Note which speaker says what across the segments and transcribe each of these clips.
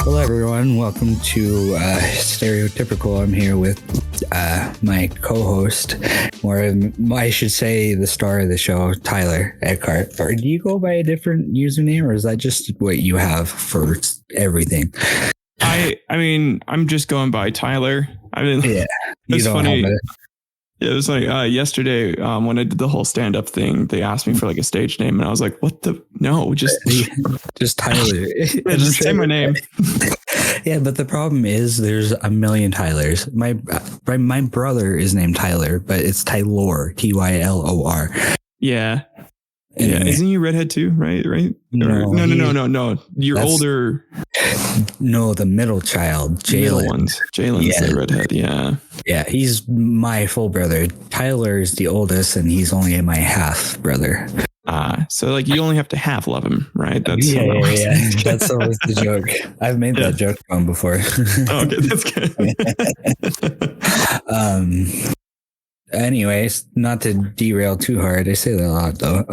Speaker 1: Hello, everyone. Welcome to Stereotypical. I'm here with my co-host, or I should say the star of the show, Tyler Eckhart. Or do you go by a different username, or is that just what you have for everything?
Speaker 2: I mean, I'm just going by Tyler. I mean,
Speaker 1: yeah,
Speaker 2: it's funny. It was like yesterday when I did the whole stand-up thing, they asked me for like a stage name, and I was like, "What the? No, just
Speaker 1: Tyler.
Speaker 2: Just say my name."
Speaker 1: Yeah, but the problem is there's a million Tylers. My brother is named Tyler, but it's Tylor, Tylor.
Speaker 2: Yeah.
Speaker 1: Anyway.
Speaker 2: Yeah, isn't you redhead too? Right. No. You're older.
Speaker 1: No, the middle child, Jalen.
Speaker 2: Jalen's the redhead.
Speaker 1: Yeah, he's my full brother. Tyler is the oldest, and he's only my half brother.
Speaker 2: So like you only have to half love him, right?
Speaker 1: That's That's always the joke. I've made that joke to him before.
Speaker 2: Okay, that's good.
Speaker 1: Anyways, not to derail too hard. I say that a lot though.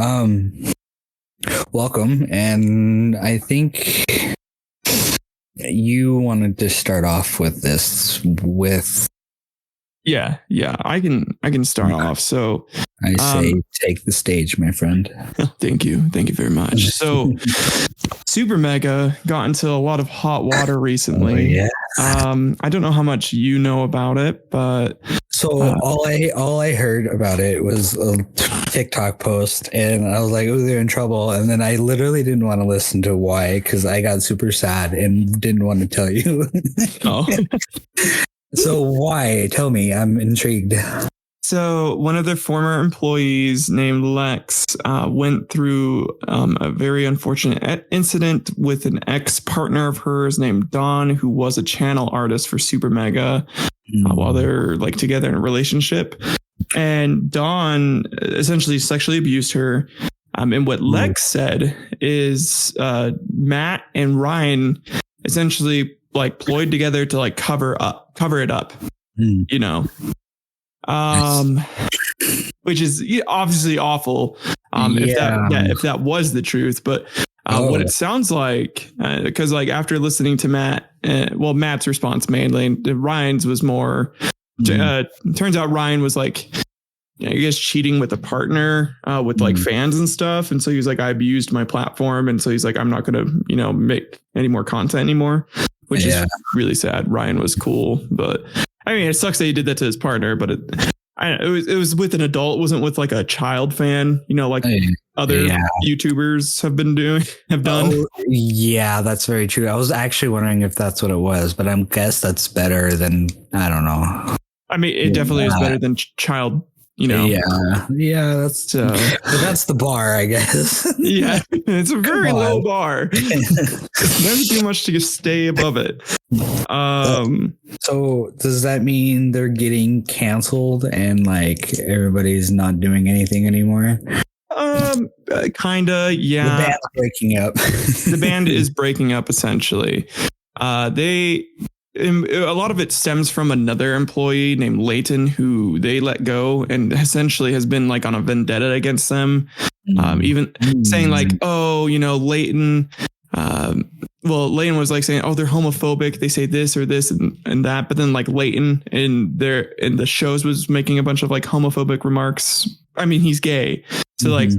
Speaker 1: Welcome, and I think you wanted to start off with this with.
Speaker 2: Yeah, I can start off. So
Speaker 1: I say take the stage, my friend.
Speaker 2: Thank you very much. So Supermega got into a lot of hot water recently. I don't know how much you know about it, but
Speaker 1: all I heard about it was a TikTok post, and I was like, "Oh, they're in trouble." And then I literally didn't want to listen to why, because I got super sad and didn't want to tell you.
Speaker 2: Oh.
Speaker 1: So why? Tell me. I'm intrigued.
Speaker 2: So one of their former employees named Lex went through a very unfortunate incident with an ex-partner of hers named Dawn, who was a channel artist for Supermega while they're like together in a relationship. And Dawn essentially sexually abused her. And what Lex said is Matt and Ryan essentially like ployed together to like cover it up, you know, which is obviously awful. If that was the truth, but what it sounds like, because like after listening to Matt, Matt's response mainly, and Ryan's was more. Turns out Ryan was like, I guess cheating with a partner with like fans and stuff, and so he was like, I abused my platform, and so he's like, I'm not gonna make any more content anymore. Which is really sad. Ryan was cool, but I mean, it sucks that he did that to his partner. But it was with an adult. It wasn't with like a child fan. Like other YouTubers have done.
Speaker 1: Oh, yeah, that's very true. I was actually wondering if that's what it was, but I guess that's better than, I don't know.
Speaker 2: I mean, it definitely is better than child.
Speaker 1: That's the bar, I guess.
Speaker 2: Yeah, it's a very low bar. Never too much to stay above it.
Speaker 1: So does that mean they're getting canceled and like everybody's not doing anything anymore?
Speaker 2: Kinda, yeah.
Speaker 1: The band's breaking up.
Speaker 2: The band is breaking up essentially. A lot of it stems from another employee named Leighton, who they let go and essentially has been like on a vendetta against them. Even saying like, Leighton. Leighton was like saying, oh, they're homophobic. They say this or this and that. But then like Leighton in the shows was making a bunch of like homophobic remarks. I mean, he's gay. So like,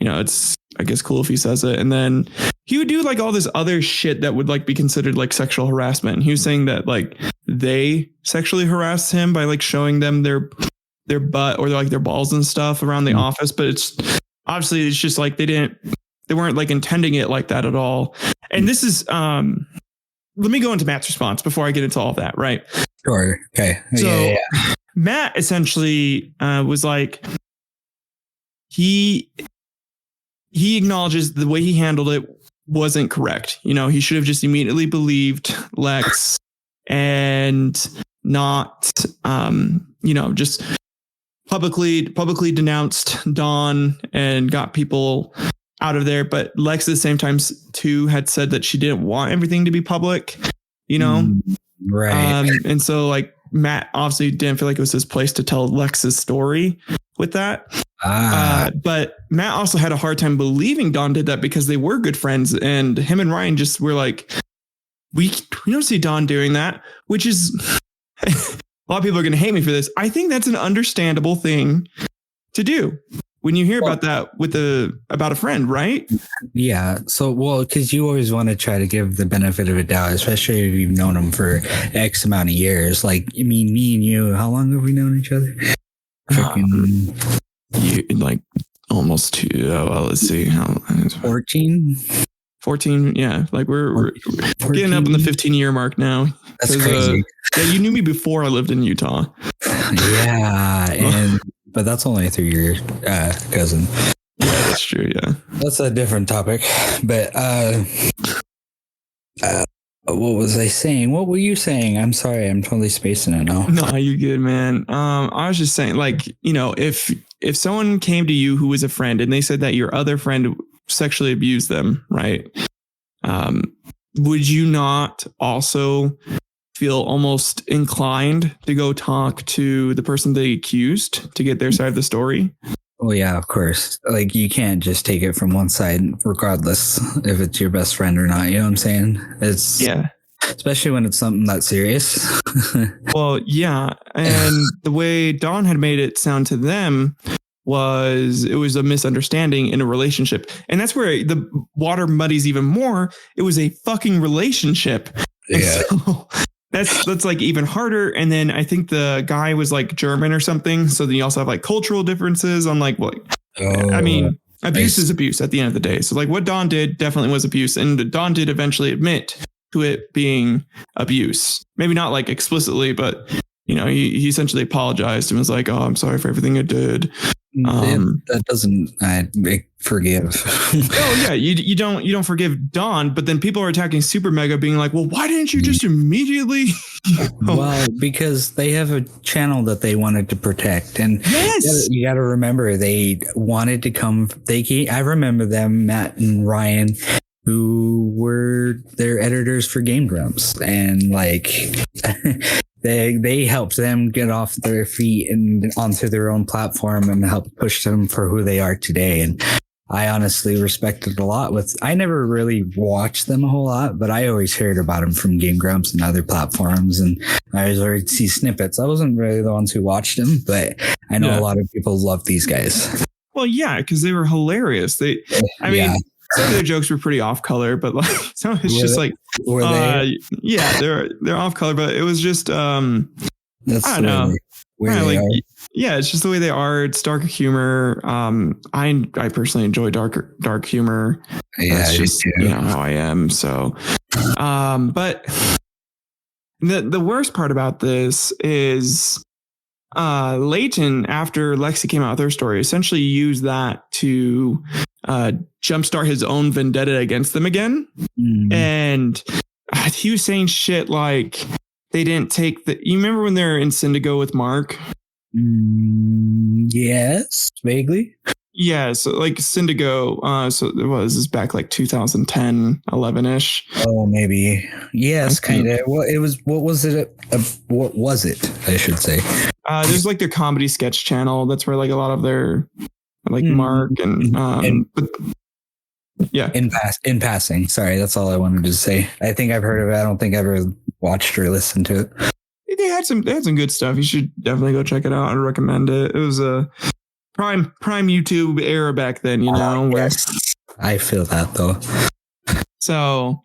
Speaker 2: it's, I guess, cool if he says it. And then he would do like all this other shit that would like be considered like sexual harassment. He was saying that like they sexually harassed him by like showing them their butt or like their balls and stuff around the office. But it's obviously it's just like they weren't like intending it like that at all. And this is let me go into Matt's response before I get into all of that. Right.
Speaker 1: Sure. Okay.
Speaker 2: So Matt essentially was like, he acknowledges the way he handled it wasn't correct. He should have just immediately believed Lex and not, just publicly denounced Dawn and got people out of there. But Lex at the same time too had said that she didn't want everything to be public,
Speaker 1: Right.
Speaker 2: And so like Matt obviously didn't feel like it was his place to tell Lex's story with that. But Matt also had a hard time believing Dawn did that because they were good friends, and him and Ryan just were like, we don't see Don doing that, which is a lot of people are going to hate me for this. I think that's an understandable thing to do when you hear about that about a friend, right?
Speaker 1: Yeah. So, well, because you always want to try to give the benefit of a doubt, especially if you've known them for X amount of years. Like, I mean, me and you, how long have we known each other?
Speaker 2: Like almost 2. Well, let's see.
Speaker 1: 14?
Speaker 2: 14. Yeah. Like we're getting up in the 15-year mark now.
Speaker 1: That's crazy.
Speaker 2: Yeah. You knew me before I lived in Utah.
Speaker 1: Yeah. But that's only through your cousin.
Speaker 2: Yeah, that's true. Yeah.
Speaker 1: That's a different topic. But what was I saying? What were you saying? I'm sorry. I'm totally spacing it now.
Speaker 2: No, you're good, man. I was just saying, like, if someone came to you who was a friend and they said that your other friend sexually abused them, right? Would you not also feel almost inclined to go talk to the person they accused to get their side of the story?
Speaker 1: Well, yeah, of course. Like, you can't just take it from one side, regardless if it's your best friend or not. You know what I'm saying? Especially when it's something that serious.
Speaker 2: Well, yeah. And the way Don had made it sound to them was a misunderstanding in a relationship. And that's where the water muddies even more. It was a fucking relationship.
Speaker 1: Yeah.
Speaker 2: So that's like even harder. And then I think the guy was like German or something. So then you also have like cultural differences on like what, I mean, abuse is abuse at the end of the day. So like what Don did definitely was abuse. And Don did eventually admit to it being abuse. Maybe not like explicitly, but he essentially apologized and was like, "Oh, I'm sorry for everything I did."
Speaker 1: That doesn't forgive.
Speaker 2: Oh yeah, you don't forgive Don, but then people are attacking Supermega, being like, "Well, why didn't you just immediately?"
Speaker 1: Well, because they have a channel that they wanted to protect, and you got to remember they wanted to come. I remember them, Matt and Ryan, who were their editors for Game Grumps, and like they helped them get off their feet and onto their own platform and helped push them for who they are today. And I honestly respected a lot. I never really watched them a whole lot, but I always heard about them from Game Grumps and other platforms, and I always see snippets. I wasn't really the ones who watched them, but I know a lot of people love these guys.
Speaker 2: Well, yeah, because they were hilarious. I mean, some of their jokes were pretty off color, but like some of it's just like, yeah, they're off color, but it was just, I don't know. Yeah, it's just the way they are. It's dark humor. I personally enjoy dark humor.
Speaker 1: Yeah,
Speaker 2: that's just how I am. So, but the worst part about this is Leighton, after Lexi came out with her story, essentially used that to jumpstart his own vendetta against them again. And he was saying shit like they didn't take you remember when they're in Syndigo with Mark?
Speaker 1: Yes, vaguely.
Speaker 2: Yeah, so like Syndigo, so it was back like 2010, 11-ish.
Speaker 1: Oh, maybe. Yes, kind of. Well, it was. What was it? What was it? I should say.
Speaker 2: There's like their comedy sketch channel. That's where like a lot of their like Mark and yeah.
Speaker 1: In passing. Sorry, that's all I wanted to say. I think I've heard of it. I don't think I've ever watched or listened to it.
Speaker 2: They had some good stuff. You should definitely go check it out. I'd recommend it. It was a prime YouTube era back then,
Speaker 1: Yes. I feel that though.
Speaker 2: So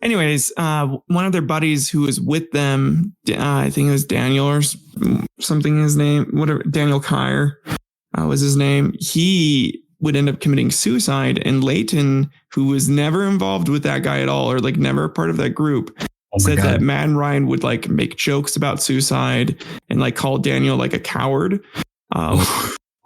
Speaker 2: anyways, one of their buddies who was with them, I think it was Daniel or something, his name, whatever, Daniel Kyer was his name. He would end up committing suicide, and Leighton, who was never involved with that guy at all, or like never part of that group, said that Matt and Ryan would like make jokes about suicide and like call Daniel like a coward.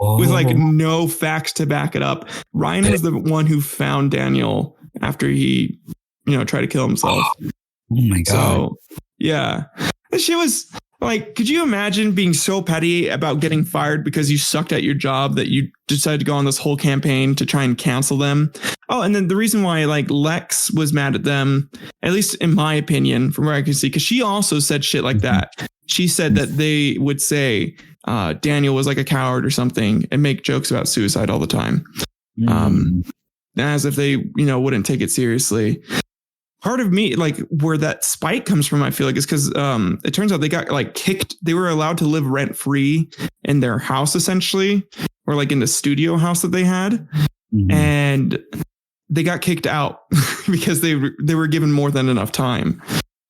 Speaker 2: With like no facts to back it up. Ryan was the one who found Daniel after he, tried to kill himself.
Speaker 1: Oh my God.
Speaker 2: So yeah, this shit was like, could you imagine being so petty about getting fired because you sucked at your job that you decided to go on this whole campaign to try and cancel them? Oh, and then the reason why like Lex was mad at them, at least in my opinion, from where I can see, because she also said shit like that. She said that they would say Daniel was like a coward or something and make jokes about suicide all the time. As if they, wouldn't take it seriously. part of me, like where that spike comes from, I feel like is because it turns out they got like kicked. They were allowed to live rent free in their house essentially, or like in the studio house that they had. And they got kicked out because they were given more than enough time.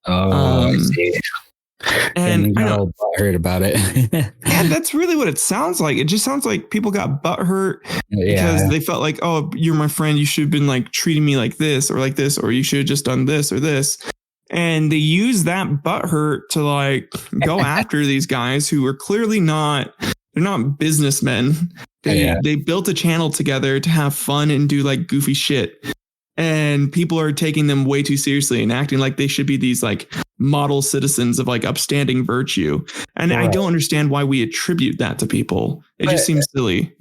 Speaker 1: I see.
Speaker 2: And
Speaker 1: you got all butthurt about it.
Speaker 2: Yeah, that's really what it sounds like. It just sounds like people got butthurt because they felt like, oh, you're my friend. You should have been like treating me like this, or you should have just done this or this. And they use that butthurt to like go after these guys who are clearly they're not businessmen. They built a channel together to have fun and do like goofy shit. And people are taking them way too seriously and acting like they should be these like model citizens of like upstanding virtue. And I don't understand why we attribute that to people. It just seems silly.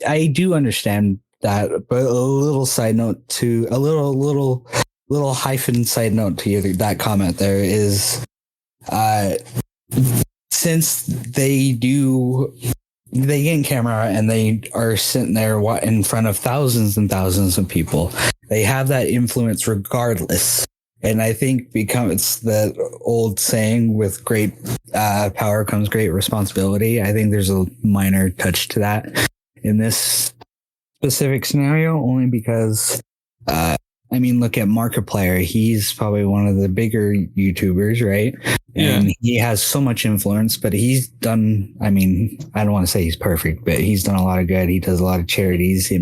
Speaker 1: I do understand that, but a little side note to a little hyphen side note to that comment there is, since they get in camera and they are sitting there in front of thousands and thousands of people, they have that influence regardless. And I think it's the old saying, with great power comes great responsibility. I think there's a minor touch to that in this specific scenario, only because, look at Markiplier. He's probably one of the bigger YouTubers, right? And he has so much influence, but he's done, I don't want to say he's perfect, but he's done a lot of good. He does a lot of charities. He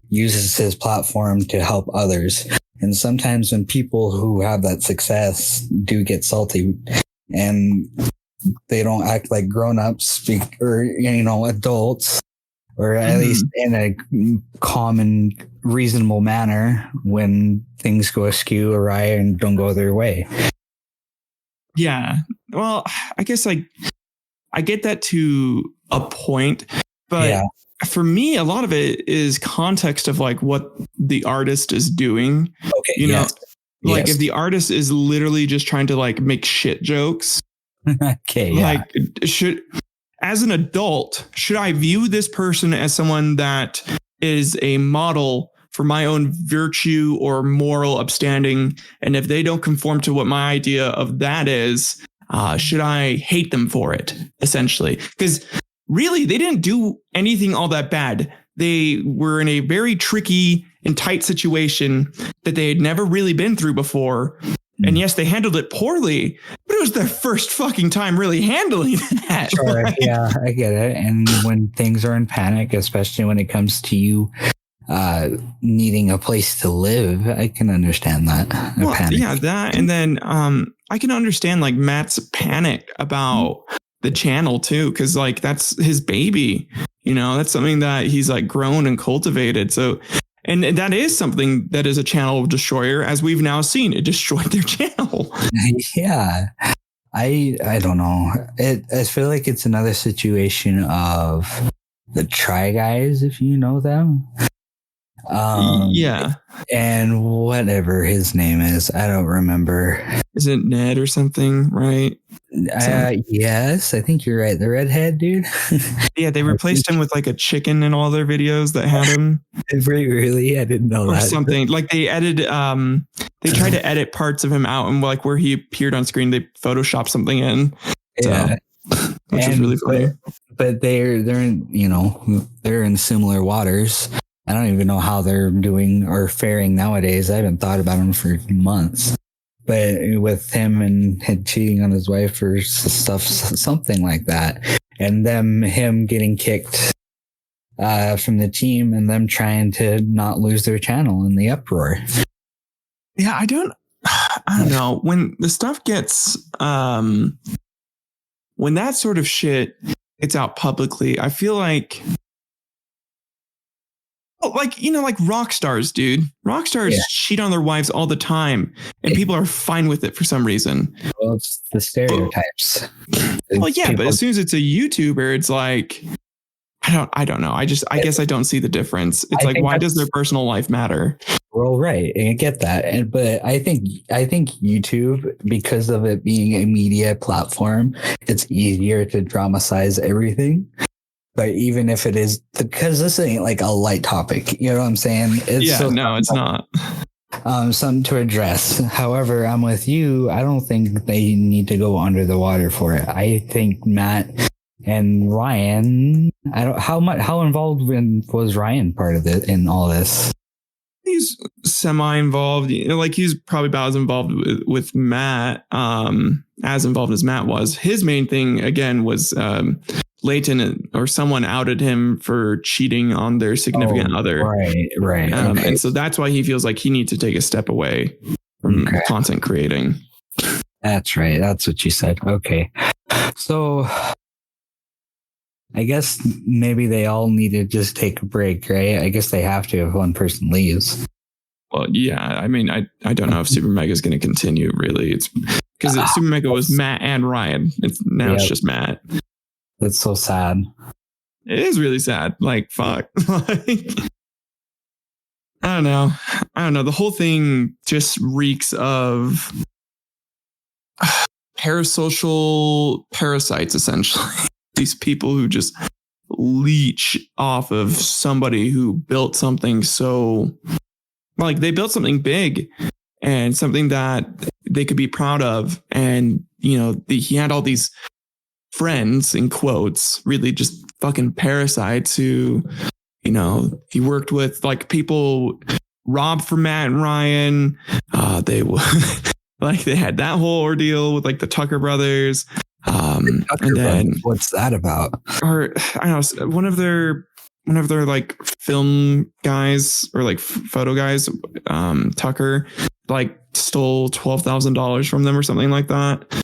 Speaker 1: uses his platform to help others. And sometimes when people who have that success do get salty and they don't act like grown-ups or, adults, or at least in a calm and reasonable manner when things go askew, awry, and don't go their way.
Speaker 2: Yeah. Well, I guess I get that to a point, but for me, a lot of it is context of like what the artist is doing. Okay. If the artist is literally just trying to like make shit jokes.
Speaker 1: Okay. Yeah.
Speaker 2: Like as an adult, should I view this person as someone that is a model for my own virtue or moral upstanding? And if they don't conform to what my idea of that is, should I hate them for it, essentially? Because really, they didn't do anything all that bad. They were in a very tricky and tight situation that they had never really been through before. And yes, they handled it poorly, but it was their first fucking time really handling that.
Speaker 1: Sure, yeah, I get it. And when things are in panic, especially when it comes to you needing a place to live, I can understand that.
Speaker 2: That. And then I can understand like Matt's panic about the channel too, because like that's his baby. That's something that he's like grown and cultivated. So. And that is something that is a channel destroyer, as we've now seen. It destroyed their channel.
Speaker 1: Yeah. I don't know. I feel like it's another situation of the Try Guys, if you know them. And whatever his name is, I don't remember.
Speaker 2: Is it Ned or something, right?
Speaker 1: Yes, I think you're right. The redhead dude.
Speaker 2: Yeah, they replaced him with like a chicken in all their videos that had him.
Speaker 1: Really? I didn't know that.
Speaker 2: Or something. Like they edited, they tried to edit parts of him out, and like where he appeared on screen, they photoshopped something in.
Speaker 1: Yeah.
Speaker 2: Which is really funny.
Speaker 1: But they're in, they're in similar waters. I don't even know how they're doing or faring nowadays. I haven't thought about them for months. But with him and cheating on his wife or stuff, something like that, and him getting kicked from the team, and them trying to not lose their channel in the uproar.
Speaker 2: Yeah, I don't know. When the stuff gets, when that sort of shit gets out publicly, I feel like. Like rock stars, dude. Rock stars cheat on their wives all the time, and people are fine with it for some reason.
Speaker 1: Well, it's the stereotypes.
Speaker 2: But as soon as it's a YouTuber, it's like, I don't know. I guess I don't see the difference. It's like, why does their personal life matter?
Speaker 1: Well, right. I get that. But I think YouTube, because of it being a media platform, it's easier to dramatize everything. But even if it is, because this ain't like a light topic, you know what I'm saying?
Speaker 2: No, it's not.
Speaker 1: something to address. However, I'm with you. I don't think they need to go under the water for it. I think Matt and Ryan. I don't how involved was Ryan part of it in all this?
Speaker 2: He's semi-involved. Like he's probably about as involved with Matt, as involved as Matt was. His main thing again was Leighton or someone outed him for cheating on their significant other.
Speaker 1: Right. Okay.
Speaker 2: And so that's why he feels like he needs to take a step away from content creating.
Speaker 1: That's right. That's what you said. Okay. So I guess maybe they all need to just take a break, right? I guess they have to if one person leaves.
Speaker 2: Well, yeah. I mean, I don't know if Supermega is going to continue, really. It's because Supermega was Matt and Ryan. It's just Matt.
Speaker 1: That's so sad.
Speaker 2: It is really sad. Like, fuck. Like, I don't know. The whole thing just reeks of parasocial parasites, essentially. These people who just leech off of somebody who built something so, like, they built something big and something that they could be proud of. And, he had all these friends, in quotes, really just fucking parasites who, he worked with, like, people robbed for Matt and Ryan. They like they had that whole ordeal with like the Tucker brothers. And then
Speaker 1: what's that about?
Speaker 2: Or I don't know, one of their like film guys or like photo guys, Tucker, like stole $12,000 from them or something like that.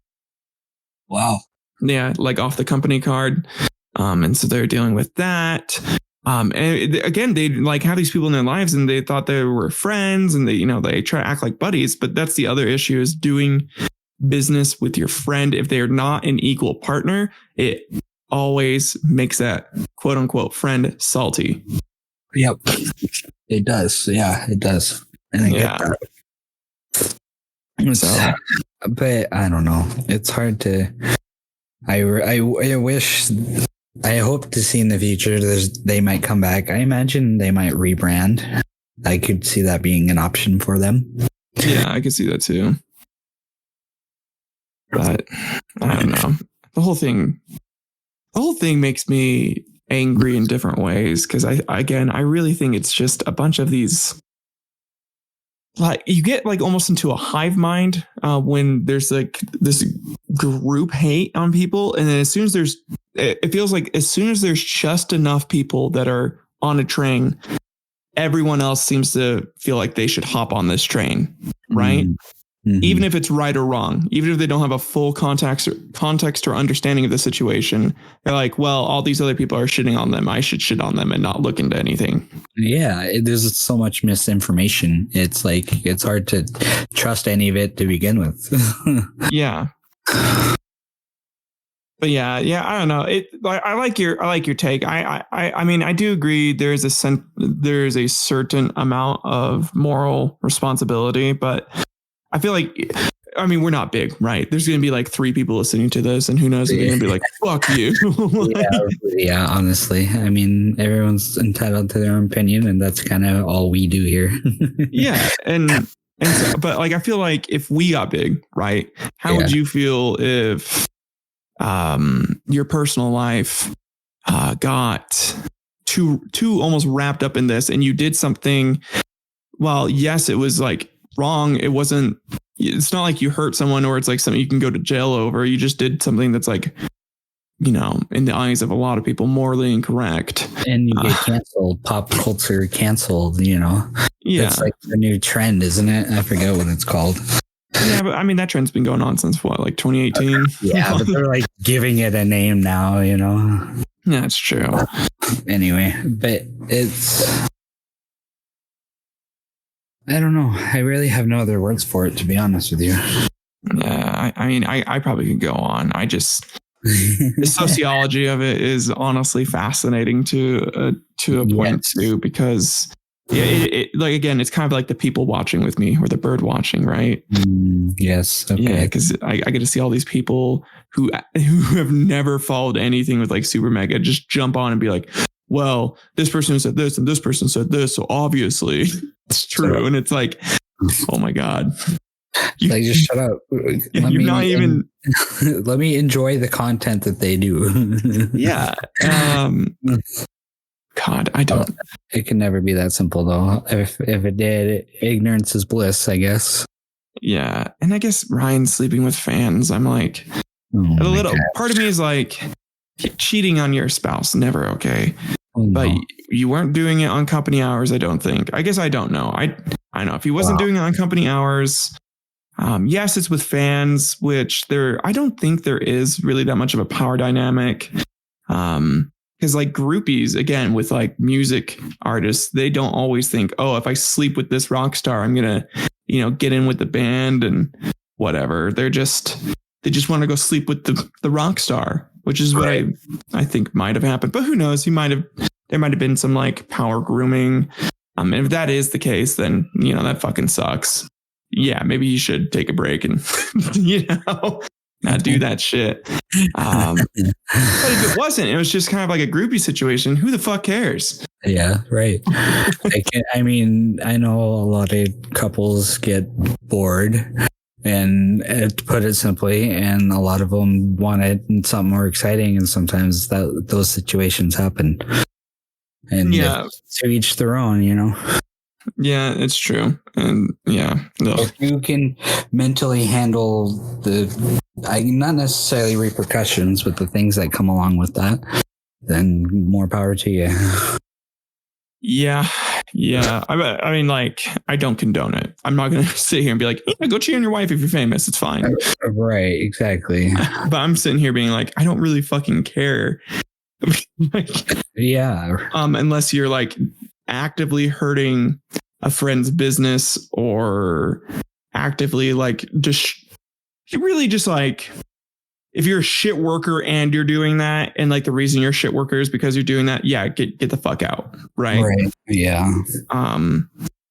Speaker 1: Wow.
Speaker 2: Yeah, like off the company card. And so they're dealing with that. And again, they like have these people in their lives and they thought they were friends and they try to act like buddies. But that's the other issue, is doing business with your friend. If they're not an equal partner, it always makes that quote unquote friend salty.
Speaker 1: Yep. It does. Yeah, it does. And I get that. So, but I don't know. It's hard to, I wish, I hope to see in the future they might come back. I imagine they might rebrand. I could see that being an option for them.
Speaker 2: Yeah, I could see that too. But I don't know. The whole thing makes me angry in different ways because I really think it's just a bunch of these. Like you get like almost into a hive mind when there's like this group hate on people, and then it feels like as soon as there's just enough people that are on a train, everyone else seems to feel like they should hop on this train, right? Mm-hmm. Even if it's right or wrong, even if they don't have a full context or understanding of the situation, they're like, well, all these other people are shitting on them. I should shit on them and not look into anything. Yeah,
Speaker 1: there's so much misinformation. It's like it's hard to trust any of it to begin with.
Speaker 2: Yeah. But yeah, I don't know. I like your take. I mean, I do agree. There's a certain amount of moral responsibility, but I feel like, I mean, we're not big, right? There's going to be like 3 people listening to this, and who knows if they're going to be like, fuck you.
Speaker 1: Yeah, honestly. I mean, everyone's entitled to their own opinion, and that's kind of all we do here.
Speaker 2: Yeah. And so, but like, I feel like if we got big, right? How would you feel if your personal life got too almost wrapped up in this, and you did something? Well, yes, it was like wrong. It's not like you hurt someone or it's like something you can go to jail over. You just did something that's like, in the eyes of a lot of people, morally incorrect.
Speaker 1: And you get canceled, pop culture canceled, Yeah. It's like the new trend, isn't it? I forget what it's called.
Speaker 2: Yeah, but I mean, that trend's been going on since what, like 2018?
Speaker 1: Yeah, but they're like giving it a name now,
Speaker 2: Yeah, it's true.
Speaker 1: Anyway, but I don't know. I really have no other words for it, to be honest with you.
Speaker 2: Yeah, I mean, I probably could go on. The sociology of it is honestly fascinating to a point too, because like again, it's kind of like the people watching with me or the bird watching, right?
Speaker 1: Yes. Okay.
Speaker 2: Yeah, because I get to see all these people who have never followed anything with like Supermega just jump on and be like, well, this person said this and this person said this, so obviously it's true. And it's like, Oh my God.
Speaker 1: Like, just shut up.
Speaker 2: You're not even.
Speaker 1: Let me enjoy the content that they do.
Speaker 2: Yeah. God, I don't.
Speaker 1: It can never be that simple, though. If it did, ignorance is bliss, I guess.
Speaker 2: Yeah, and I guess Ryan sleeping with fans. I'm like, a little part of me is like, cheating on your spouse, never okay. But you weren't doing it on company hours, I don't think. I guess I don't know. I know if he wasn't doing it on company hours. Yes, it's with fans, which I don't think there is really that much of a power dynamic. Because like groupies, again, with like music artists, they don't always think, oh, if I sleep with this rock star, I'm going to, get in with the band and whatever. They just want to go sleep with the rock star, which is what I think might have happened. But who knows? There might have been some like power grooming. And if that is the case, then, that fucking sucks. Yeah, maybe you should take a break and, not do that shit. But if it wasn't, it was just kind of like a groupie situation. Who the fuck cares?
Speaker 1: Yeah, right. I know a lot of couples get bored, and to put it simply, and a lot of them want something more exciting, and sometimes those situations happen. And to each their own,
Speaker 2: Yeah, it's true. And yeah,
Speaker 1: if you can mentally handle not necessarily repercussions, but the things that come along with that, then more power to you.
Speaker 2: Yeah. I mean, like, I don't condone it. I'm not going to sit here and be like, go cheat on your wife if you're famous. It's fine.
Speaker 1: Right, exactly.
Speaker 2: But I'm sitting here being like, I don't really fucking care.
Speaker 1: Yeah.
Speaker 2: Unless you're like actively hurting a friend's business or actively like just like, if you're a shit worker and you're doing that, and like the reason you're a shit worker is because you're doing that, yeah, get the fuck out. Right.
Speaker 1: Yeah.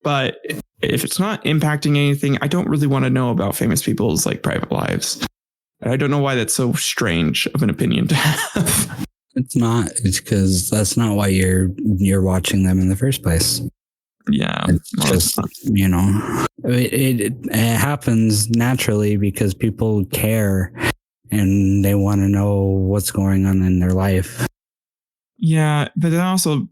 Speaker 2: But if it's not impacting anything, I don't really want to know about famous people's like private lives. And I don't know why that's so strange of an opinion to have.
Speaker 1: It's not. It's because that's not why you're watching them in the first place.
Speaker 2: Yeah.
Speaker 1: It's just, it happens naturally because people care and they want to know what's going on in their life.
Speaker 2: Yeah. But then also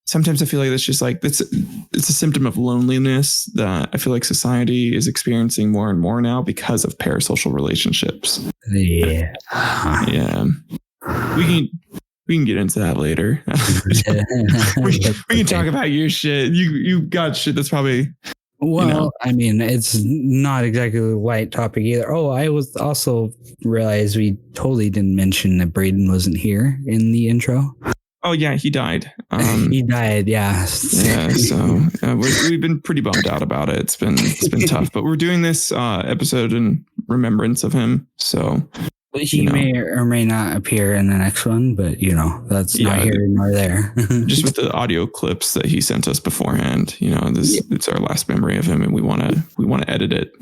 Speaker 2: sometimes I feel like that's just like, it's a symptom of loneliness that I feel like society is experiencing more and more now because of parasocial relationships.
Speaker 1: Yeah.
Speaker 2: Yeah. We can get into that later. we can talk about your shit. You got shit that's probably...
Speaker 1: Well, I mean, it's not exactly a light topic either. Oh, I was also realized we totally didn't mention that Braden wasn't here in the intro.
Speaker 2: Oh yeah, he died.
Speaker 1: He died. Yeah.
Speaker 2: Yeah. So we've been pretty bummed out about it. It's been tough, but we're doing this episode in remembrance of him. So
Speaker 1: he may or may not appear in the next one, but that's not here nor there.
Speaker 2: Just with the audio clips that he sent us beforehand, it's our last memory of him, and we want to edit it.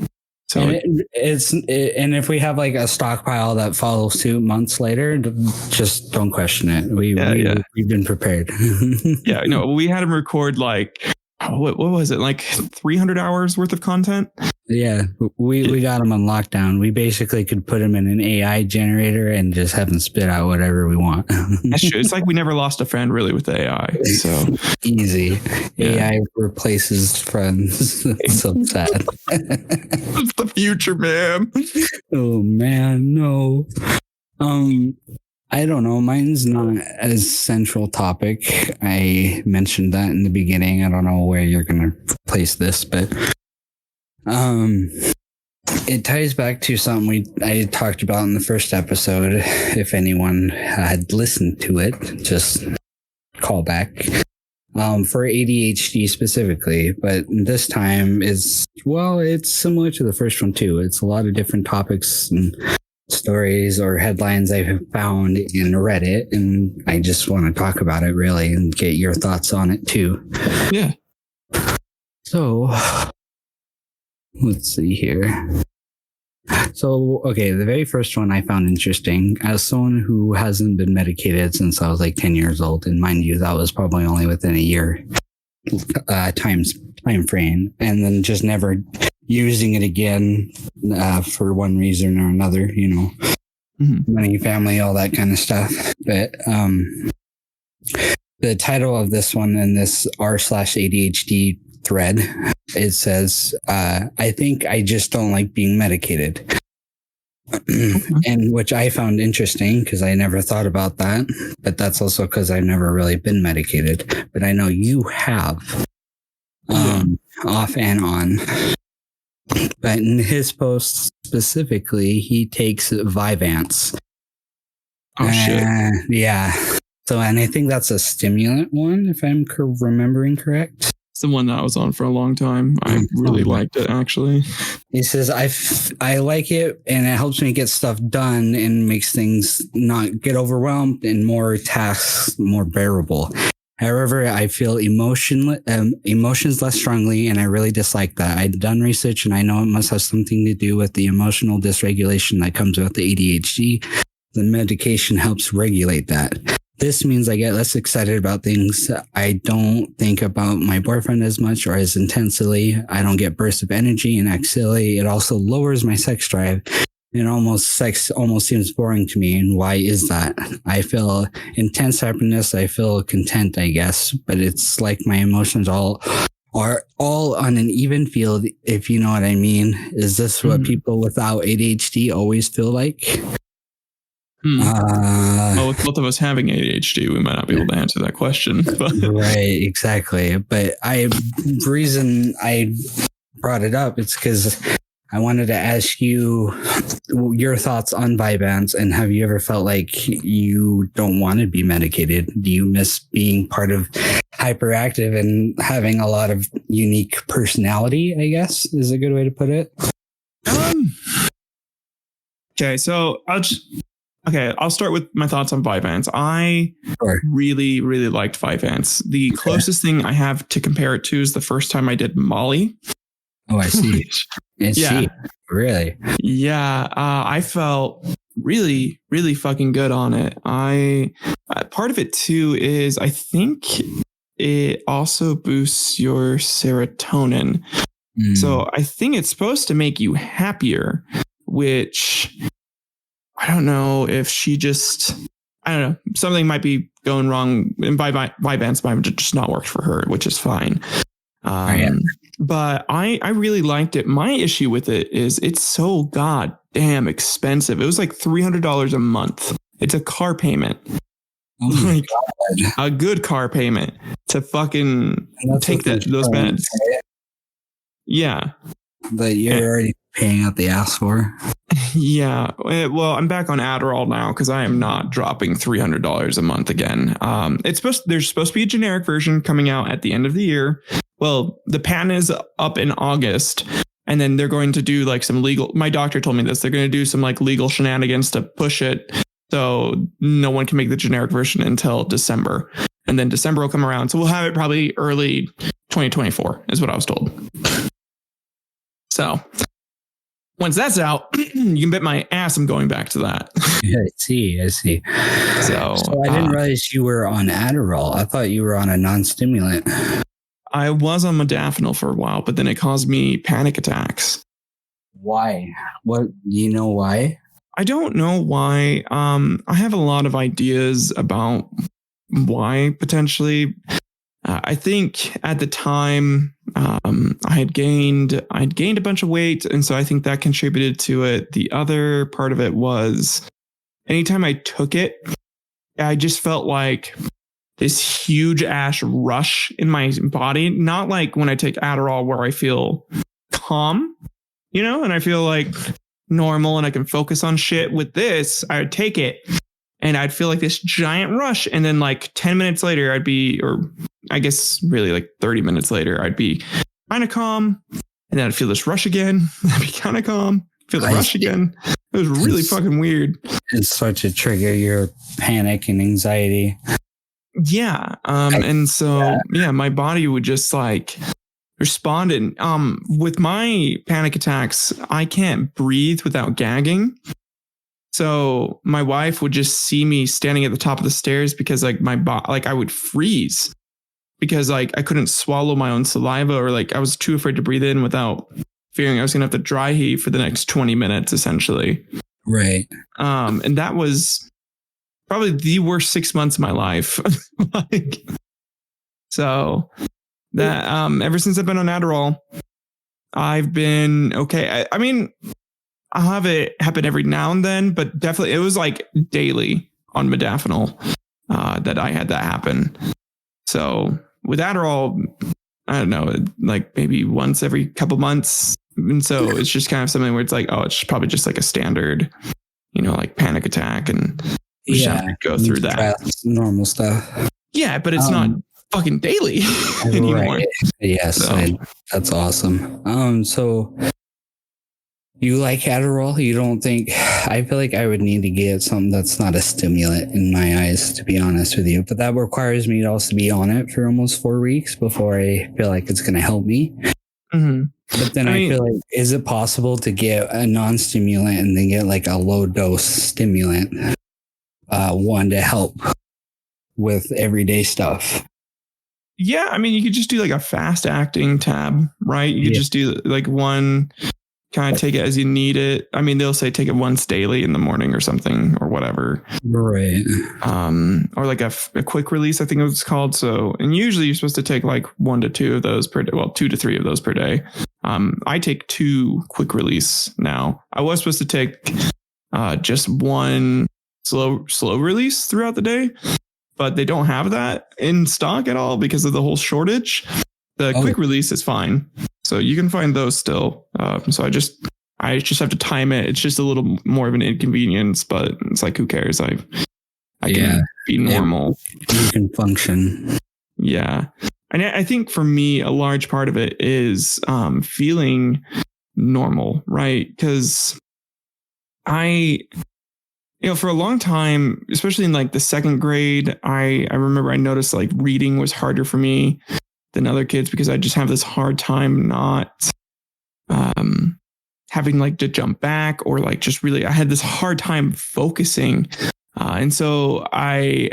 Speaker 2: So
Speaker 1: and if we have like a stockpile that follows suit months later, just don't question it. We've been prepared.
Speaker 2: Yeah, no, we had him record like what was it, like 300 hours worth of content?
Speaker 1: Yeah, we got him on lockdown. We basically could put him in an AI generator and just have him spit out whatever we want.
Speaker 2: That's true. It's like we never lost a friend really with AI. So
Speaker 1: easy. Yeah. AI replaces friends. That's so sad.
Speaker 2: It's the future, man.
Speaker 1: Oh man, no. I don't know. Mine's not a central topic. I mentioned that in the beginning. I don't know where you're going to place this, but it ties back to something I talked about in the first episode. If anyone had listened to it, just call back. For ADHD specifically, but this time it's similar to the first one too. It's a lot of different topics and stories or headlines I have found in Reddit, and I just want to talk about it really and get your thoughts on it too.
Speaker 2: Yeah.
Speaker 1: So let's see here. So, okay, the very first one I found interesting as someone who hasn't been medicated since I was like 10 years old. And mind you, that was probably only within a year time time frame, and then just never using it again for one reason or another, money, family, all that kind of stuff. But the title of this one in this r/ADHD thread, it says, I think I just don't like being medicated. And which I found interesting because I never thought about that, but that's also because I've never really been medicated, but I know you have, off and on. But in his post specifically, he takes Vyvanse.
Speaker 2: Oh shit!
Speaker 1: Yeah. So, and I think that's a stimulant one, if I'm remembering correct.
Speaker 2: It's the one that I was on for a long time. I really liked it, actually.
Speaker 1: He says, I like it, and it helps me get stuff done and makes things not get overwhelmed and more tasks more bearable. However, I feel emotions less strongly, and I really dislike that. I've done research, and I know it must have something to do with the emotional dysregulation that comes with the ADHD. The medication helps regulate that. This means I get less excited about things. I don't think about my boyfriend as much or as intensely. I don't get bursts of energy and act silly. It also lowers my sex drive. And sex almost seems boring to me. And why is that? I feel intense happiness. I feel content, I guess. But it's like my emotions are all on an even field, if you know what I mean. Is this what people without ADHD always feel like?
Speaker 2: Well, with both of us having ADHD, we might not be able to answer that question. But.
Speaker 1: Right, exactly. But the reason I brought it up, it's because I wanted to ask you your thoughts on Vyvanse, and have you ever felt like you don't want to be medicated? Do you miss being part of hyperactive and having a lot of unique personality, I guess is a good way to put it?
Speaker 2: Okay, so I'll start with my thoughts on Vyvanse. I really, really liked Vyvanse. The closest thing I have to compare it to is the first time I did Molly.
Speaker 1: Oh, I see. Really?
Speaker 2: Yeah, I felt really, really fucking good on it. Part of it too is I think it also boosts your serotonin. So I think it's supposed to make you happier, which I don't know if I don't know, something might be going wrong, and Vyvanse might just not work for her, which is fine. But I really liked it. My issue with it is it's so goddamn expensive. It was like $300 a month. It's a car payment. Like a good car payment to fucking take those meds. Yeah.
Speaker 1: But you're already paying out the ass for.
Speaker 2: Yeah. Well, I'm back on Adderall now because I am not dropping $300 a month again. There's supposed to be a generic version coming out at the end of the year. Well, the patent is up in August, and then they're going to do like some legal. My doctor told me this. They're going to do some like legal shenanigans to push it, so no one can make the generic version until December, and then December will come around. So we'll have it probably early 2024, is what I was told. So once that's out, you can bet my ass I'm going back to that.
Speaker 1: Yeah, I see. So I didn't realize you were on Adderall. I thought you were on a non-stimulant.
Speaker 2: I was on modafinil for a while, but then it caused me panic attacks.
Speaker 1: Why? What? Do you know why?
Speaker 2: I don't know why. I have a lot of ideas about why potentially. I think at the time I'd gained a bunch of weight, and so I think that contributed to it. The other part of it was anytime I took it, I just felt like this huge ass rush in my body. Not like when I take Adderall where I feel calm, and I feel like normal and I can focus on shit. With this, I would take it and I'd feel like this giant rush. And then like 10 minutes later, or I guess really like 30 minutes later, I'd be kind of calm. And then I'd feel this rush again. I'd be kind of calm, feel the rush again. It was really fucking weird.
Speaker 1: It starts to trigger your panic and anxiety.
Speaker 2: Yeah. And so, my body would just like respond. And with my panic attacks, I can't breathe without gagging. So my wife would just see me standing at the top of the stairs because like my body, like I would freeze because like I couldn't swallow my own saliva, or like I was too afraid to breathe in without fearing I was going to have to dry heave for the next 20 minutes, essentially.
Speaker 1: Right.
Speaker 2: And that was probably the worst 6 months of my life. Like, so that, ever since I've been on Adderall, I've been okay. I mean, I'll have it happen every now and then, but definitely it was like daily on modafinil that I had that happen. So with Adderall, I don't know, like maybe once every couple months. And so it's just kind of something where it's like, oh, it's probably just like a standard, like panic attack, and we just have to go through that.
Speaker 1: Normal stuff.
Speaker 2: Yeah, but it's not fucking daily anymore.
Speaker 1: Right. Yes,
Speaker 2: So.
Speaker 1: that's awesome. So you like Adderall? You don't think? I feel like I would need to get something that's not a stimulant in my eyes, to be honest with you. But that requires me to also be on it for almost 4 weeks before I feel like it's going to help me.
Speaker 2: Mm-hmm.
Speaker 1: But then I feel like, is it possible to get a non-stimulant and then get like a low dose stimulant, one to help with everyday stuff?
Speaker 2: Yeah, I mean, you could just do like a fast acting tab, right? You could just do like one, kind of take it as you need it. I mean, they'll say take it once daily in the morning or something or whatever.
Speaker 1: Right.
Speaker 2: Or like a quick release, I think it was called. So, and usually you're supposed to take like 1 to 2 of those per day. Well, 2 to 3 of those per day. I take 2 quick release now. I was supposed to take just 1 slow release throughout the day, but they don't have that in stock at all because of the whole shortage. The quick release is fine. So you can find those still. So I just have to time it. It's just a little more of an inconvenience, but it's like, who cares? I can be normal.
Speaker 1: You can function.
Speaker 2: Yeah. And I think for me, a large part of it is feeling normal, right? Because for a long time, especially in like the 2nd grade, I remember I noticed like reading was harder for me than other kids because I just have this hard time not having like to jump back, or like just really, I had this hard time focusing. And so I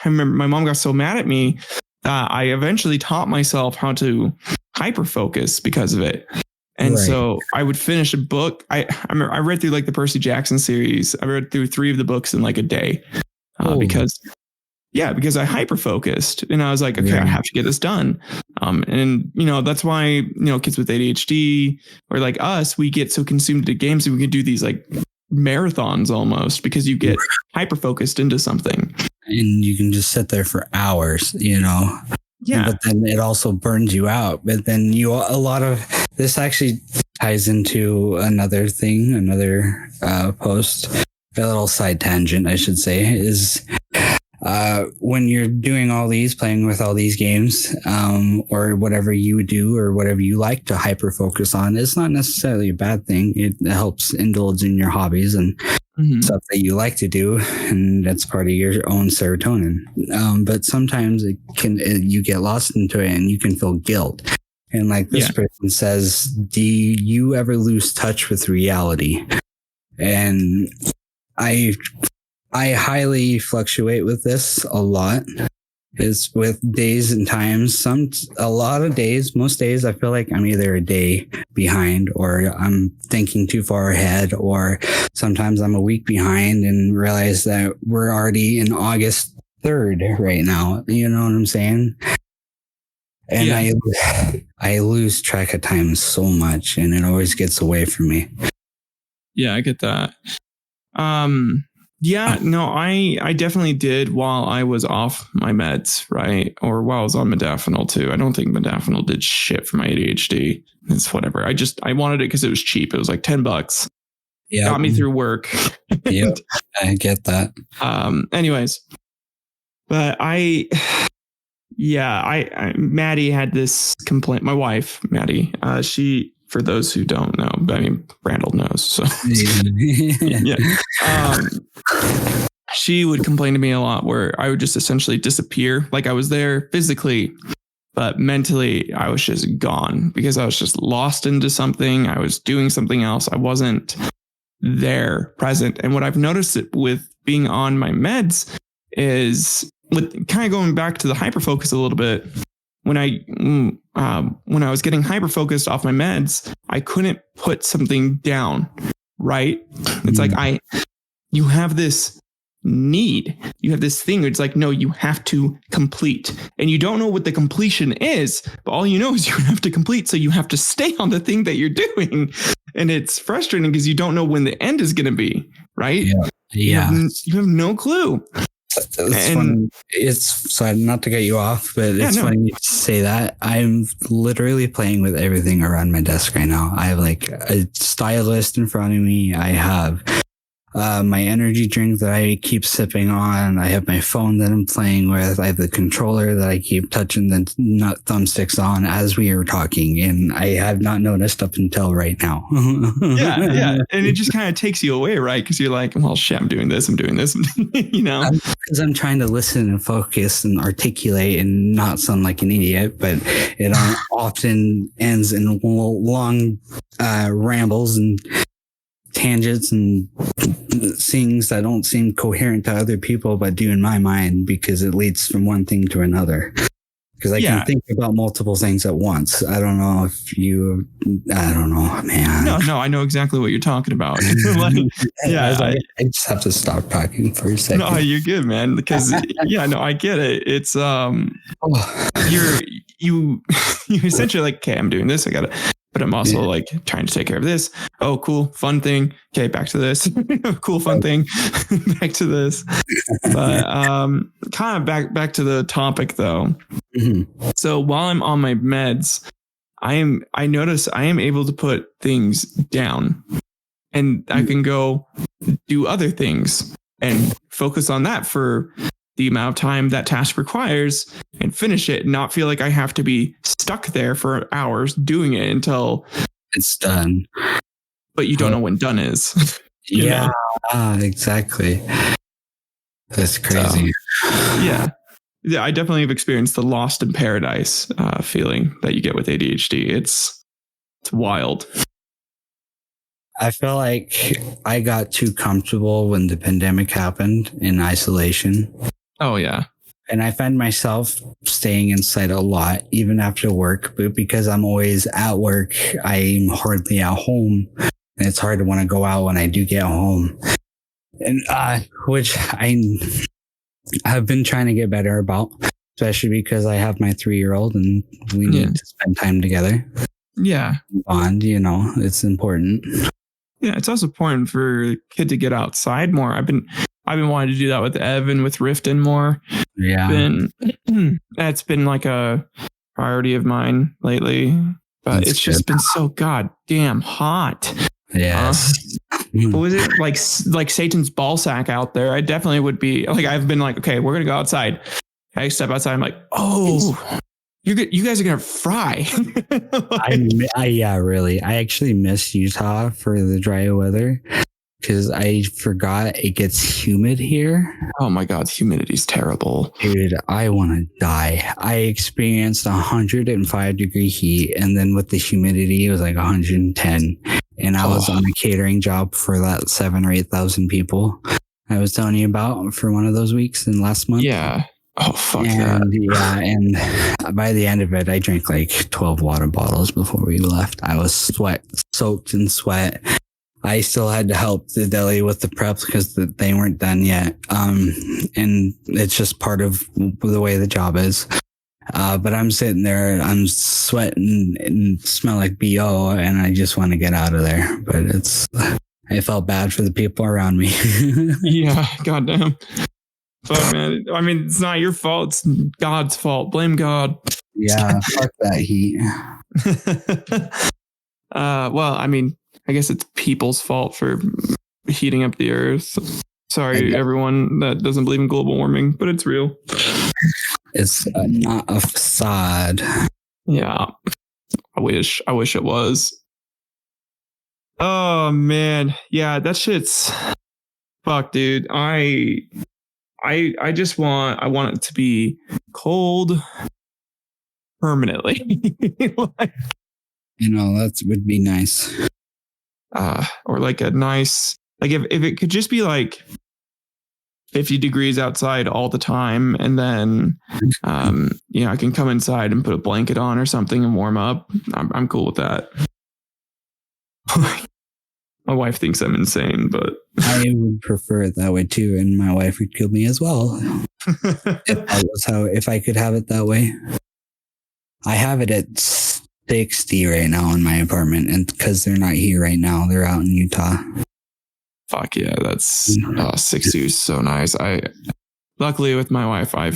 Speaker 2: remember my mom got so mad at me that I eventually taught myself how to hyper focus because of it. And so I would finish a book. I remember I read through like the Percy Jackson series. I read through 3 of the books in like a day because I hyper focused, and I was like, okay, I have to get this done. And that's why, kids with ADHD or like us, we get so consumed to games that we can do these like marathons almost because you get hyper focused into something.
Speaker 1: And you can just sit there for hours, Yeah. But then it also burns you out. But then a lot of this actually ties into another thing, another post, a little side tangent, I should say, is when you're doing all these, playing with all these games, or whatever you do or whatever you like to hyper focus on, it's not necessarily a bad thing. It helps indulge in your hobbies and stuff that you like to do, and that's part of your own serotonin. But sometimes you get lost into it and you can feel guilt. And like this person says, do you ever lose touch with reality? And I highly fluctuate with this a lot. It's with days and times. A lot of days, most days, I feel like I'm either a day behind or I'm thinking too far ahead, or sometimes I'm a week behind and realize that we're already in August 3rd right now. You know what I'm saying? And I lose track of time so much, and it always gets away from me.
Speaker 2: Yeah, I get that. Yeah, no, I definitely did while I was off my meds, right? Or while I was on modafinil too. I don't think modafinil did shit for my ADHD. It's whatever. I wanted it because it was cheap. It was like $10. Yeah, got me through work.
Speaker 1: Yeah, I get that.
Speaker 2: Anyways, but Maddie had this complaint. My wife, Maddie, she, for those who don't know, I mean, Randall knows. So yeah. She would complain to me a lot where I would just essentially disappear. Like I was there physically, but mentally I was just gone because I was just lost into something. I was doing something else. I wasn't there present. And what I've noticed with being on my meds is with kind of going back to the hyper focus a little bit, when I was getting hyper focused off my meds, I couldn't put something down. Right? It's like you have this need, you have this thing. It's like, no, you have to complete, and you don't know what the completion is, but all you know is you have to complete. So you have to stay on the thing that you're doing, and it's frustrating because you don't know when the end is going to be. Right?
Speaker 1: Yeah.
Speaker 2: You have no clue.
Speaker 1: It's funny. It's sorry, not to get you off, but it's funny you say that. I'm literally playing with everything around my desk right now. I have like a stylist in front of me. I have my energy drink that I keep sipping on. I have my phone that I'm playing with. I have the controller that I keep touching the nut thumbsticks on as we are talking, and I have not noticed up until right now.
Speaker 2: yeah, and it just kind of takes you away, right? Because you're like, well, shit, I'm doing this, you know,
Speaker 1: because I'm trying to listen and focus and articulate and not sound like an idiot, but it often ends in long rambles and tangents and things that don't seem coherent to other people, but do in my mind, because it leads from one thing to another. Because I can think about multiple things at once. I don't know, man.
Speaker 2: No, I know exactly what you're talking about.
Speaker 1: I just have to stop talking for a second.
Speaker 2: No, you're good, man. Because I get it. It's you essentially like, okay, I'm doing this. I got it. But I'm also like trying to take care of this. Oh, cool. Fun thing. Okay. Back to this. Cool. Fun thing. Back to this. But kind of back to the topic though. Mm-hmm. So while I'm on my meds, I notice I am able to put things down, and I can go do other things and focus on that for the amount of time that task requires and finish it, and not feel like I have to be stuck there for hours doing it until
Speaker 1: it's done.
Speaker 2: But you don't know when done is.
Speaker 1: Yeah, exactly. That's crazy.
Speaker 2: Yeah, I definitely have experienced the lost in paradise feeling that you get with ADHD. It's wild.
Speaker 1: I feel like I got too comfortable when the pandemic happened in isolation.
Speaker 2: Oh, yeah.
Speaker 1: And I find myself staying inside a lot, even after work. But because I'm always at work, I'm hardly at home. And it's hard to want to go out when I do get home. And which I have been trying to get better about, especially because I have my 3-year-old and we need to spend time together.
Speaker 2: Yeah.
Speaker 1: Bond, it's important.
Speaker 2: Yeah, it's also important for a kid to get outside more. I've been wanting to do that with Evan, with Riften more.
Speaker 1: Yeah.
Speaker 2: That's been like a priority of mine lately. But it's just been so goddamn hot.
Speaker 1: Yes.
Speaker 2: What was it? Like Satan's ball sack out there. I definitely would be like, I've been like, okay, we're going to go outside. I step outside. I'm like, oh, you guys are going to fry.
Speaker 1: Really. I actually miss Utah for the dry weather because I forgot it gets humid here.
Speaker 2: Oh my God. Humidity's terrible.
Speaker 1: Dude, I want to die. I experienced 105-degree heat, and then with the humidity, it was like 110. And I was on a catering job for that 7,000 or 8,000 people I was telling you about for one of those weeks in last month.
Speaker 2: Yeah. Oh, fuck that.
Speaker 1: Yeah, and by the end of it, I drank like 12 water bottles before we left. I was soaked in sweat. I still had to help the deli with the preps because they weren't done yet. And it's just part of the way the job is. But I'm sitting there, I'm sweating and smell like BO, and I just want to get out of there. But I felt bad for the people around me.
Speaker 2: Yeah, goddamn. Fuck, man. I mean, it's not your fault. It's God's fault. Blame God.
Speaker 1: Yeah, fuck that heat.
Speaker 2: Well, I mean, I guess it's people's fault for heating up the earth. Sorry, everyone that doesn't believe in global warming, but it's real.
Speaker 1: It's not a facade.
Speaker 2: Yeah. I wish it was. Oh, man. Yeah, that shit's... Fuck, dude. I want it to be cold permanently.
Speaker 1: That would be nice.
Speaker 2: Or like a nice, like if it could just be like 50 degrees outside all the time. And then, I can come inside and put a blanket on or something and warm up. I'm cool with that. My wife thinks I'm insane, but
Speaker 1: I would prefer it that way too. And my wife would kill me as well. If I could have it that way. I have it at 60 right now in my apartment, and because they're not here right now, they're out in Utah.
Speaker 2: Fuck yeah, that's 60 is so nice. Luckily with my wife, I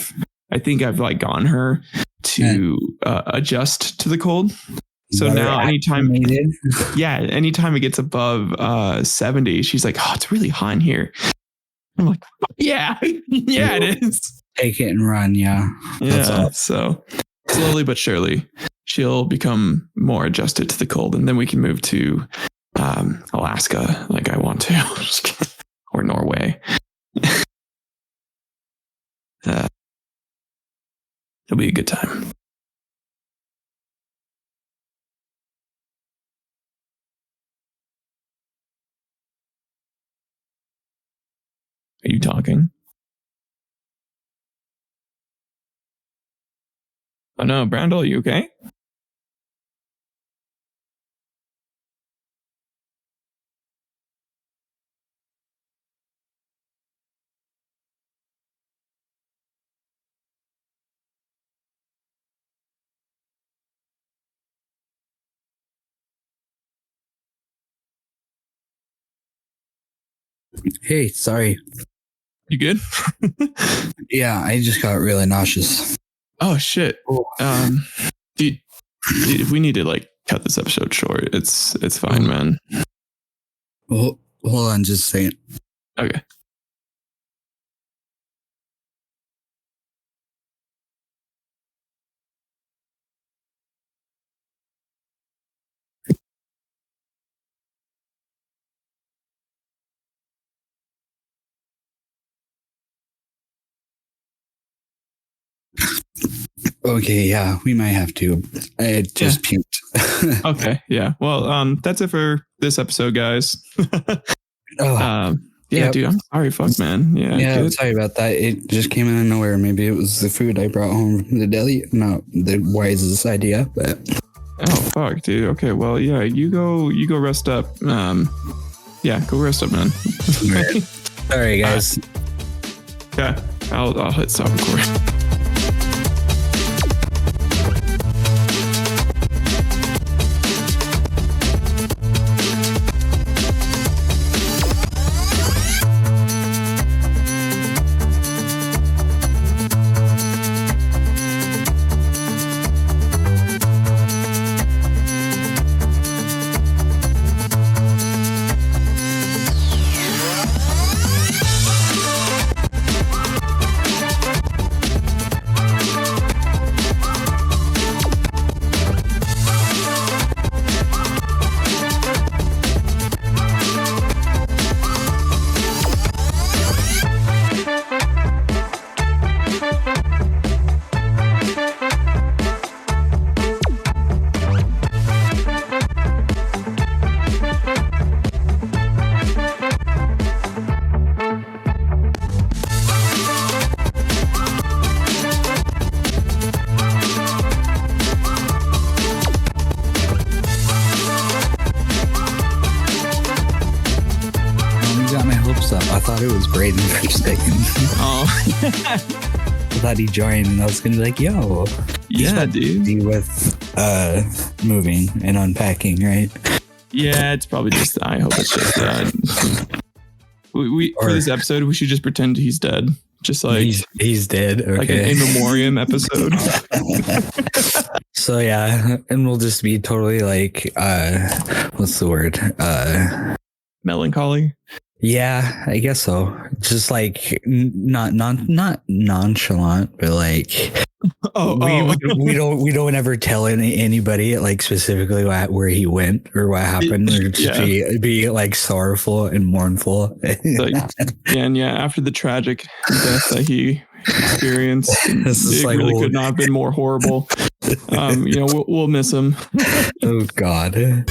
Speaker 2: think I've like gotten her to adjust to the cold. So now anytime it gets above 70, she's like, oh, it's really hot in here. I'm like, yeah, it is.
Speaker 1: Take it and run, yeah.
Speaker 2: Yeah, so slowly but surely, she'll become more adjusted to the cold, and then we can move to Alaska like I want to. Or Norway. It'll be a good time. Are you talking? Oh no, Brandel, are you okay?
Speaker 1: Hey, sorry.
Speaker 2: You good?
Speaker 1: Yeah, I just got really nauseous.
Speaker 2: Oh shit. Dude, we need to like cut this episode short. It's fine, man.
Speaker 1: Well, hold on, just a second.
Speaker 2: Okay.
Speaker 1: Okay, yeah, we might have to. I just puked.
Speaker 2: Okay, yeah. Well, that's it for this episode, guys.
Speaker 1: Yep.
Speaker 2: Dude, I'm sorry. Fuck, man. Yeah,
Speaker 1: sorry about that. It just came out of nowhere. Maybe it was the food I brought home from the deli. Not the wisest idea, but.
Speaker 2: Oh fuck, dude. Okay, well, yeah. You go rest up. Yeah, go rest up, man.
Speaker 1: Sorry, guys.
Speaker 2: Yeah, I'll hit stop recording.
Speaker 1: I thought it was Braden for a second.
Speaker 2: Oh.
Speaker 1: I thought he joined and I was going to be like, yo.
Speaker 2: Yeah, dude.
Speaker 1: With moving and unpacking, right?
Speaker 2: Yeah, it's probably just, I hope it's just that. For this episode, we should just pretend he's dead. Just like
Speaker 1: he's dead. Okay.
Speaker 2: Like an in memoriam episode.
Speaker 1: So yeah, and we'll just be totally like what's the word?
Speaker 2: Melancholy.
Speaker 1: Yeah, I guess so. Just like not nonchalant, but like we don't ever tell anybody like specifically where he went or what happened, or just be like sorrowful and mournful.
Speaker 2: Like, after the tragic death that he experienced, it like, really could not have been more horrible. We'll miss him.
Speaker 1: Oh God.